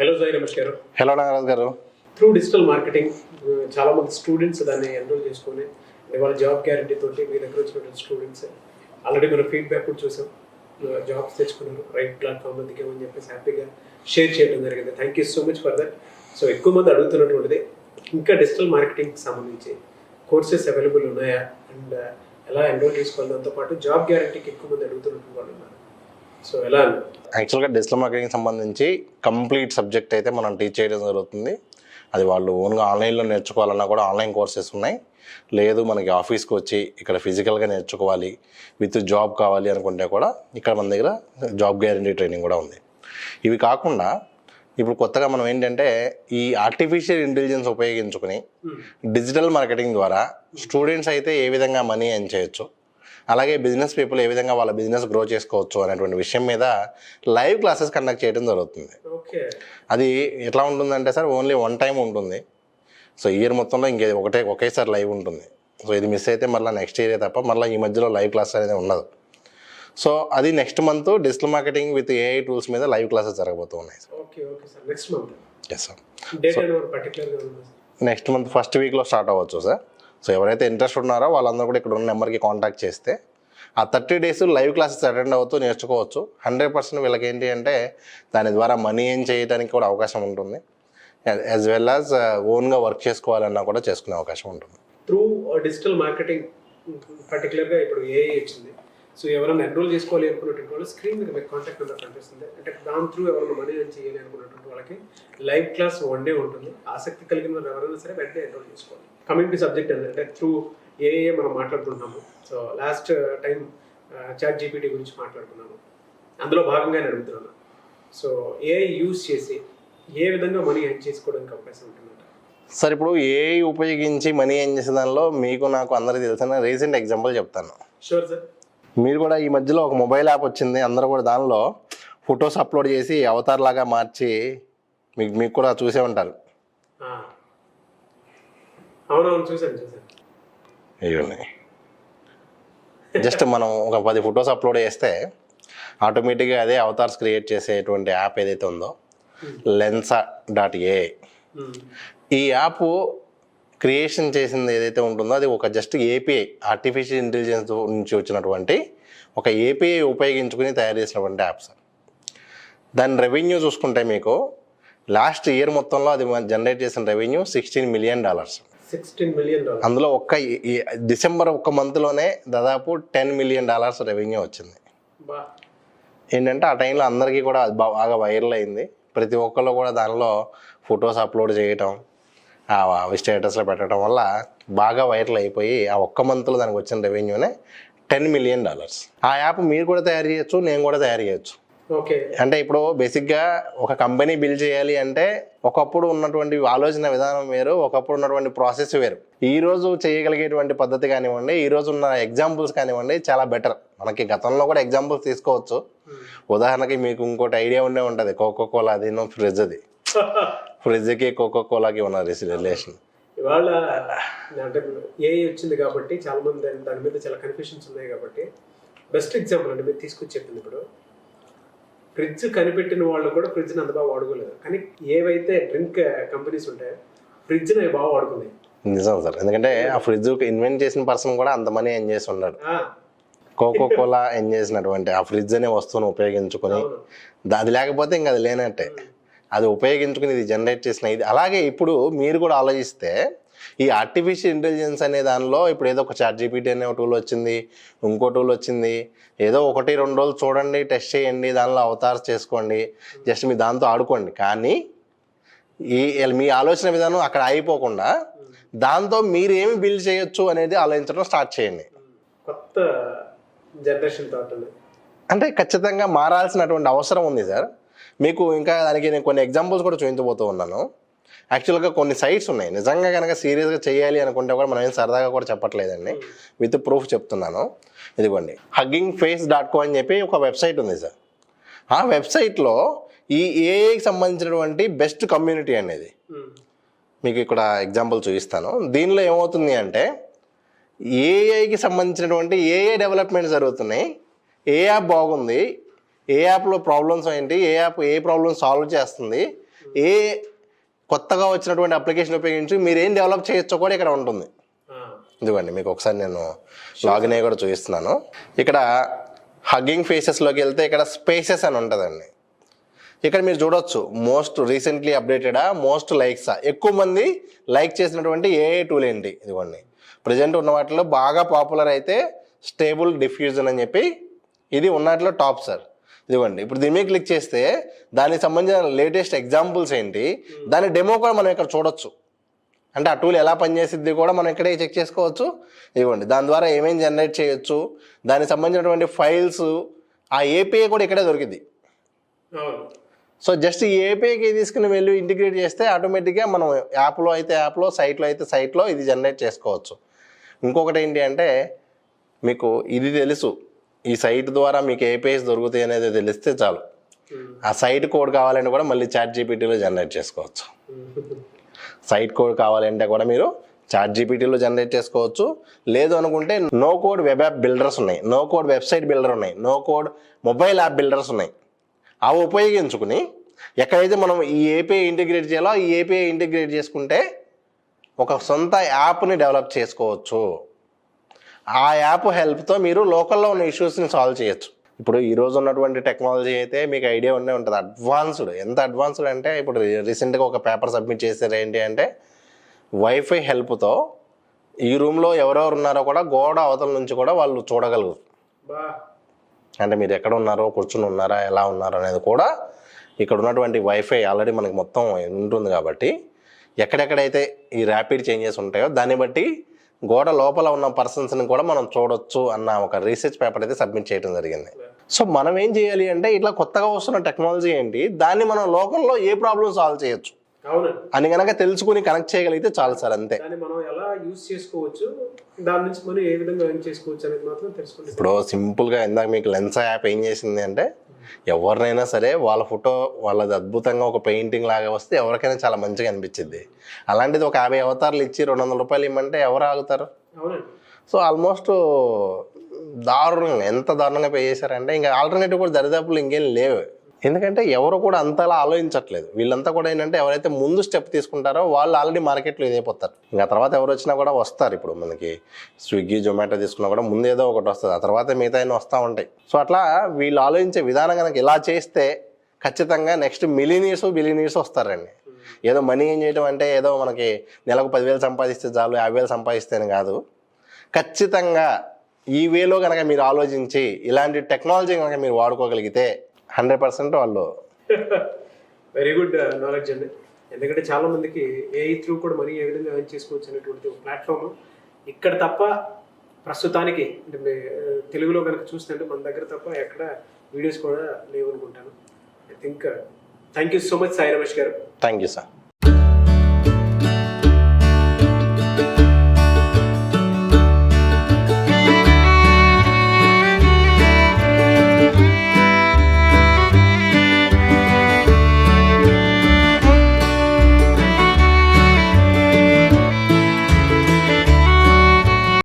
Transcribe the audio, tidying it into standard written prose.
Hello Sai Ramesh గారు. Hello Nagaraj గారు. Through digital marketing చాలా మంది స్టూడెంట్స్ దాన్ని ఎన్రోల్ చేసుకొని వాళ్ళ జాబ్ గ్యారంటీ తోటి మీ దగ్గర వచ్చినటువంటి స్టూడెంట్స్ ఆల్రెడీ మనం ఫీడ్బ్యాక్ కూడా చూసాం. జాబ్స్ తెచ్చుకున్నారు, రైట్ ప్లాట్ఫామ్లో దిగామని చెప్పేసి హ్యాపీగా షేర్ చేయడం జరిగింది. Thank you so much for that. So ఎక్కువ మంది అడుగుతున్నటువంటిది ఇంకా డిజిటల్ మార్కెటింగ్కి సంబంధించి కోర్సెస్ అవైలబుల్ ఉన్నాయా అండ్ ఎలా ఎన్రోల్ చేసుకోవాలి, దాంతోపాటు జాబ్ గ్యారంటీకి ఎక్కువ మంది అడుగుతున్నటువంటి వాళ్ళు ఉన్నారు. సో ఎలా యాక్చువల్గా డిజిటల్ మార్కెటింగ్ సంబంధించి కంప్లీట్ సబ్జెక్ట్ అయితే మనం టీచ్ చేయడం జరుగుతుంది. అది వాళ్ళు ఓన్గా ఆన్లైన్లో నేర్చుకోవాలన్నా కూడా ఆన్లైన్ కోర్సెస్ ఉన్నాయి. లేదు మనకి ఆఫీస్కి వచ్చి ఇక్కడ ఫిజికల్గా నేర్చుకోవాలి విత్ జాబ్ కావాలి అనుకుంటే కూడా ఇక్కడ మన దగ్గర జాబ్ గ్యారంటీ ట్రైనింగ్ కూడా ఉంది. ఇవి కాకుండా ఇప్పుడు కొత్తగా మనం ఏంటంటే ఈ ఆర్టిఫిషియల్ ఇంటెలిజెన్స్ ఉపయోగించుకుని డిజిటల్ మార్కెటింగ్ ద్వారా స్టూడెంట్స్ అయితే ఏ విధంగా మనీ ఎర్న్ చేయొచ్చు, అలాగే బిజినెస్ పీపుల్ ఏ విధంగా వాళ్ళ బిజినెస్ గ్రో చేసుకోవచ్చు అనేటువంటి విషయం మీద లైవ్ క్లాసెస్ కండక్ట్ చేయడం జరుగుతుంది. అది ఎట్లా ఉంటుందంటే సార్ ఓన్లీ వన్ టైం ఉంటుంది. సో ఇయర్ మొత్తంలో ఒకేసారి లైవ్ ఉంటుంది. సో ఇది మిస్ అయితే మళ్ళీ నెక్స్ట్ ఇయరే తప్ప మళ్ళీ ఈ మధ్యలో లైవ్ క్లాస్ అనేది ఉండదు. సో అది next month digital marketing with AI tools మీద లైవ్ క్లాసెస్ జరగబోతూ ఉన్నాయి. Yes sir. Next month first వీక్లో స్టార్ట్ అవ్వచ్చు సార్. సో ఎవరైతే ఇంట్రెస్ట్ ఉన్నారో వాళ్ళందరూ కూడా ఇక్కడ ఉన్న నెంబర్కి కాంటాక్ట్ చేస్తే ఆ 30 days లైవ్ క్లాసెస్ అటెండ్ అవుతూ నేర్చుకోవచ్చు. 100% వీళ్ళకి ఏంటి అంటే దాని ద్వారా మనీ ఏం చేయడానికి కూడా అవకాశం ఉంటుంది. యాజ్ వెల్ యాజ్ ఓన్గా వర్క్ చేసుకోవాలన్నా కూడా చేసుకునే అవకాశం ఉంటుంది. త్రూ డిజిటల్ మార్కెటింగ్ పర్టికులర్గా ఇప్పుడు ఏఐ వచ్చింది. సో ఎవరైనా ఎన్రోల్ చేసుకోవాలి అనుకున్నటువంటి వాళ్ళు స్క్రీన్ మీద మీకు కాంటాక్ట్ నెంబర్ కనిపిస్తుంది. అంటే దాని త్రూ ఎవరైనా మనీ ఏం చేయాలి అనుకున్నటువంటి వాళ్ళకి లైవ్ క్లాస్ 1 day ఉంటుంది. ఆసక్తి కలిగిన వాళ్ళు ఎవరైనా సరే వెంటనే ఎన్రోల్ చేసుకోవాలి. కమింగ్ టు సబ్జెక్ట్ ఏంటంటే త్రూ ఏఐ మనం మాట్లాడుకుంటున్నాము. So last time ChatGPT గురించి మాట్లాడుకున్నాము. అందులో భాగంగానే అడుగుతున్నాను. సో ఏఐ యూజ్ చేసి ఏ విధంగా మనీ ఎర్న్ చేసుకోవడానికి అవకాశం ఉంటుందంట సార్? ఇప్పుడు ఏఐ ఉపయోగించి మనీ ఎర్న్ చేసే దానిలో మీకు నాకు అందరికీ తెలిసిన రీసెంట్ ఎగ్జాంపుల్ చెప్తాను. Sure sir. మీరు కూడా ఈ మధ్యలో ఒక మొబైల్ యాప్ వచ్చింది. అందరూ కూడా దానిలో ఫొటోస్ అప్లోడ్ చేసి అవతార్ లాగా మార్చి మీకు కూడా చూసే ఉంటారు. అవునవును, చూసాను. ఇవన్నీ జస్ట్ మనం ఒక 10 ఫొటోస్ అప్లోడ్ చేస్తే ఆటోమేటిక్గా అదే అవతార్స్ క్రియేట్ చేసేటువంటి యాప్ ఏదైతే ఉందో lensa.ai, ఈ యాప్ క్రియేషన్ చేసింది ఏదైతే ఉంటుందో అది ఒక జస్ట్ ఏపీఐ, ఆర్టిఫిషియల్ ఇంటెలిజెన్స్ నుంచి వచ్చినటువంటి ఒక ఏపీఐ ఉపయోగించుకుని తయారు చేసినటువంటి యాప్స్. దాని రెవెన్యూ చూసుకుంటే మీకు లాస్ట్ ఇయర్ మొత్తంలో అది జనరేట్ చేసిన రెవెన్యూ $16 million. అందులో డిసెంబర్ ఒక్క మంత్లోనే దాదాపు $10 million రెవెన్యూ వచ్చింది. ఏంటంటే ఆ టైంలో అందరికీ కూడా బాగా వైరల్ అయింది. ప్రతి ఒక్కళ్ళు కూడా దానిలో ఫొటోస్ అప్లోడ్ చేయటం, అవి స్టేటస్లో పెట్టడం వల్ల బాగా వైరల్ అయిపోయి ఆ ఒక్క మంత్లో దానికి వచ్చిన రెవెన్యూనే $10 million. ఆ యాప్ మీరు కూడా తయారు చేయొచ్చు, నేను కూడా తయారు చేయొచ్చు. ఓకే. అంటే ఇప్పుడు బేసిక్గా ఒక కంపెనీ బిల్డ్ చేయాలి అంటే ఒకప్పుడు ఉన్నటువంటి ఆలోచన విధానం వేరు, ఒకప్పుడు ఉన్నటువంటి ప్రాసెస్ వేరు. ఈ రోజు చేయగలిగేటువంటి పద్ధతి కానివ్వండి, ఈ రోజు ఉన్న ఎగ్జాంపుల్స్ కానివ్వండి చాలా బెటర్. మనకి గతంలో కూడా ఎగ్జాంపుల్స్ తీసుకోవచ్చు. ఉదాహరణకి మీకు ఇంకోటి ఐడియా ఉండే ఉంటుంది, కోకోకోలా అది ఫ్రిడ్జ్. అది ఫ్రిడ్జ్కి కోకోకోలాకి ఉన్న రిలేషన్. ఇవాళ అంటే ఏఐ వచ్చింది కాబట్టి చాలా మంది దాని మీద చాలా కన్ఫ్యూషన్స్ ఉన్నాయి కాబట్టి బెస్ట్ ఎగ్జాంపుల్ అంటే మీరు తీసుకొచ్చి చెప్పింది. ఇప్పుడు ఫ్రిడ్జ్ కనిపెట్టిన వాళ్ళు కూడా ఫ్రిడ్జ్ని అంత బాగా వాడుకోలేదు, కానీ ఏవైతే డ్రింక్ కంపెనీస్ ఉంటాయో ఫ్రిడ్జ్ని బాగా వాడుకున్నాయి. నిజం సార్. ఎందుకంటే ఆ ఫ్రిడ్జ్ ఇన్వెంట్ చేసిన పర్సన్ కూడా అంత మనీ ఎర్న్ చేసి ఉన్నాడు. కోకోకోలా ఎర్న్ చేసినటువంటి ఆ ఫ్రిడ్జ్ అనే వస్తువును ఉపయోగించుకొని, అది లేకపోతే ఇంకా అది లేనట్టే. అది ఉపయోగించుకుని ఇది జనరేట్ చేసిన ఇది. అలాగే ఇప్పుడు మీరు కూడా ఆలోచిస్తే ఈ ఆర్టిఫిషియల్ ఇంటెలిజెన్స్ అనే దానిలో ఇప్పుడు ఏదో ఒక చాట్ జీపీటీ అనే ఒక టూల్ వచ్చింది, ఇంకో టూల్ వచ్చింది. ఏదో 1-2 రోజులు చూడండి, టెస్ట్ చేయండి, దానిలో అవతార్స్ చేసుకోండి, జస్ట్ మీ దాంతో ఆడుకోండి. కానీ మీ ఆలోచన విధానం అక్కడ అయిపోకుండా దాంతో మీరు ఏమి బిల్డ్ చేయొచ్చు అనేది ఆలోచించడం స్టార్ట్ చేయండి. కొత్త జనరేషన్ అంటే ఖచ్చితంగా మారాల్సినటువంటి అవసరం ఉంది సార్. మీకు ఇంకా దానికి నేను కొన్ని ఎగ్జాంపుల్స్ కూడా చూపించబోతూ ఉన్నాను. యాక్చువల్గా కొన్ని సైట్స్ ఉన్నాయి. నిజంగా కనుక సీరియస్గా చేయాలి అనుకుంటే కూడా మనం ఏం సరదాగా కూడా చెప్పట్లేదండి, విత్ ప్రూఫ్ చెప్తున్నాను. ఇదిగోండి, huggingface.co అని చెప్పి ఒక వెబ్సైట్ ఉంది సార్. ఆ వెబ్సైట్లో ఈ ఏఐకి సంబంధించినటువంటి బెస్ట్ కమ్యూనిటీ అనేది మీకు ఇక్కడ ఎగ్జాంపుల్ చూపిస్తాను. దీనిలో ఏమవుతుంది అంటే ఏఐకి సంబంధించినటువంటి ఏఐ డెవలప్మెంట్ జరుగుతున్నాయి. ఏ యాప్ బాగుంది, ఏ యాప్లో ప్రాబ్లమ్స్ ఏంటి, ఏ యాప్ ఏ ప్రాబ్లమ్ సాల్వ్ చేస్తుంది, ఏ కొత్తగా వచ్చినటువంటి అప్లికేషన్ ఉపయోగించి మీరు ఏం డెవలప్ చేయొచ్చో కూడా ఇక్కడ ఉంటుంది. ఇదిగోండి మీకు ఒకసారి నేను లాగిన్ అయ్యి కూడా చూపిస్తున్నాను. ఇక్కడ హగ్గింగ్ ఫేసెస్లోకి వెళ్తే ఇక్కడ స్పేసెస్ అని ఉంటుందండి. ఇక్కడ మీరు చూడొచ్చు మోస్ట్ రీసెంట్లీ అప్డేటెడా, మోస్ట్ లైక్సా, ఎక్కువ మంది లైక్ చేసినటువంటి ఏఏ టూల్ ఏంటి. ఇదిగోండి ప్రజెంట్ ఉన్న వాటిలో బాగా పాపులర్ అయితే స్టేబుల్ డిఫ్యూజన్ అని చెప్పి ఇది ఉన్నట్లో టాప్ సార్. ఇదిగోండి ఇప్పుడు దీని మీద క్లిక్ చేస్తే దానికి సంబంధించిన లేటెస్ట్ ఎగ్జాంపుల్స్ ఏంటి, దాని డెమో కూడా మనం ఇక్కడ చూడొచ్చు. అంటే ఆ టూల్ ఎలా పనిచేసిద్ది కూడా మనం ఇక్కడే చెక్ చేసుకోవచ్చు. ఇదిగోండి దాని ద్వారా ఏమేమి జనరేట్ చేయొచ్చు, దానికి సంబంధించినటువంటి ఫైల్స్, ఆ ఏపీఐ కూడా ఇక్కడే దొరికింది. సో జస్ట్ ఈ ఏపీఐకి తీసుకుని వెళ్ళి ఇంటిగ్రేట్ చేస్తే ఆటోమేటిక్గా మనం యాప్లో అయితే యాప్లో, సైట్లో అయితే సైట్లో ఇది జనరేట్ చేసుకోవచ్చు. ఇంకొకటి ఏంటి అంటే మీకు ఇది తెలుసు, ఈ సైట్ ద్వారా మీకు ఏపీఐస్ దొరుకుతాయి అనేది తెలిస్తే చాలు. ఆ సైట్ కోడ్ కావాలంటే కూడా మళ్ళీ చాట్ జీపీటీలో జనరేట్ చేసుకోవచ్చు. సైట్ కోడ్ కావాలంటే కూడా మీరు చాట్ జీపీటీలో జనరేట్ చేసుకోవచ్చు. లేదు అనుకుంటే no code web app builders ఉన్నాయి, నో కోడ్ వెబ్సైట్ బిల్డర్ ఉన్నాయి, no code mobile app builders ఉన్నాయి. అవి ఉపయోగించుకుని ఎక్కడైతే మనం ఈ ఏపీఐ ఇంటిగ్రేట్ చేయాలో ఈ ఏపీఐ ఇంటిగ్రేట్ చేసుకుంటే ఒక సొంత యాప్ని డెవలప్ చేసుకోవచ్చు. ఆ యాప్ హెల్ప్తో మీరు లోకల్లో ఉన్న ఇష్యూస్ని సాల్వ్ చేయొచ్చు. ఇప్పుడు ఈరోజు ఉన్నటువంటి టెక్నాలజీ అయితే మీకు ఐడియా ఉండే ఉంటుంది, అడ్వాన్స్డ్. ఎంత అడ్వాన్స్డ్ అంటే ఇప్పుడు రీసెంట్గా ఒక పేపర్ సబ్మిట్ చేశారు. ఏంటి అంటే వైఫై హెల్ప్తో ఈ రూమ్లో ఎవరెవరు ఉన్నారో కూడా గోడ అవతల నుంచి కూడా వాళ్ళు చూడగలరు. అంటే మీరు ఎక్కడ ఉన్నారో, కూర్చుని ఉన్నారా, ఎలా ఉన్నారో అనేది కూడా ఇక్కడ ఉన్నటువంటి వైఫై ఆల్రెడీ మనకి మొత్తం ఉంటుంది కాబట్టి ఎక్కడెక్కడైతే ఈ ర్యాపిడ్ చేంజెస్ ఉంటాయో దాన్ని బట్టి గోడ లోపల ఉన్న పర్సన్స్ని కూడా మనం చూడొచ్చు అన్న ఒక రీసెర్చ్ పేపర్ అయితే సబ్మిట్ చేయడం జరిగింది. సో మనం ఏం చేయాలి అంటే ఇట్లా కొత్తగా వస్తున్న టెక్నాలజీ ఏంటి, దాన్ని మనం లోకల్లో ఏ ప్రాబ్లం సాల్వ్ చేయొచ్చు అని కనుక తెలుసుకుని కనెక్ట్ చేయగలిగితే చాలు సార్. అంతే. మనం ఎలా యూజ్ చేసుకోవచ్చు, దాని నుంచి మనం ఏ విధంగా ఎర్న్ చేసుకోవచ్చు అనేది మాత్రం తెలుసుకోండి. ఇప్పుడు సింపుల్గా ఇందాక మీకు లెన్సా యాప్ ఏం చేసింది అంటే ఎవరినైనా సరే వాళ్ళ ఫోటో వాళ్ళది అద్భుతంగా ఒక పెయింటింగ్ లాగా వస్తే ఎవరికైనా చాలా మంచిగా అనిపించింది. అలాంటిది ఒక 50 అవతారాలు ఇచ్చి 200 రూపాయలు ఇవ్వమంటే ఎవరు ఆగుతారు? సో ఆల్మోస్ట్ దారుణంగా, ఎంత దారుణంగా పే చేశారంటే ఇంకా ఆల్టర్నేటివ్ కూడా దరిదాపులు ఇంకేం లేవు. ఎందుకంటే ఎవరు కూడా అంతలా ఆలోచించట్లేదు. వీళ్ళంతా కూడా ఏంటంటే ఎవరైతే ముందు స్టెప్ తీసుకుంటారో వాళ్ళు ఆల్రెడీ మార్కెట్లో ఇదైపోతారు. ఇంకా తర్వాత ఎవరు వచ్చినా కూడా వస్తారు. ఇప్పుడు మనకి స్విగ్గీ, జొమాటో తీసుకున్నా కూడా ముందు ఏదో ఒకటి వస్తుంది, ఆ తర్వాత మిగతా వస్తూ ఉంటాయి. సో అట్లా వీళ్ళు ఆలోచించే విధానం కనుక ఇలా చేస్తే ఖచ్చితంగా నెక్స్ట్ బిలియనీర్స్ వస్తారండి. ఏదో మనీ ఏం చేయడం అంటే ఏదో మనకి నెలకు 10,000 సంపాదిస్తే చాలు, 50,000 సంపాదిస్తేనే కాదు. ఖచ్చితంగా ఈ వేలో కనుక మీరు ఆలోచించి ఇలాంటి టెక్నాలజీ కనుక మీరు వాడుకోగలిగితే 100% వాళ్ళు వెరీ గుడ్ నాలెడ్జ్ అండి. ఎందుకంటే చాలా మందికి ఏఐ త్రూ కూడా మనీ ఏ విధంగా ఎర్న్ చేసుకోవచ్చు అనేటువంటి ఒక ప్లాట్ఫామ్ ఇక్కడ తప్ప ప్రస్తుతానికి అంటే తెలుగులో కనుక చూస్తుంటే మన దగ్గర తప్ప ఎక్కడ వీడియోస్ కూడా లేవు అనుకుంటాను. I think thank you so much Sai Ramesh గారు. Thank you sir.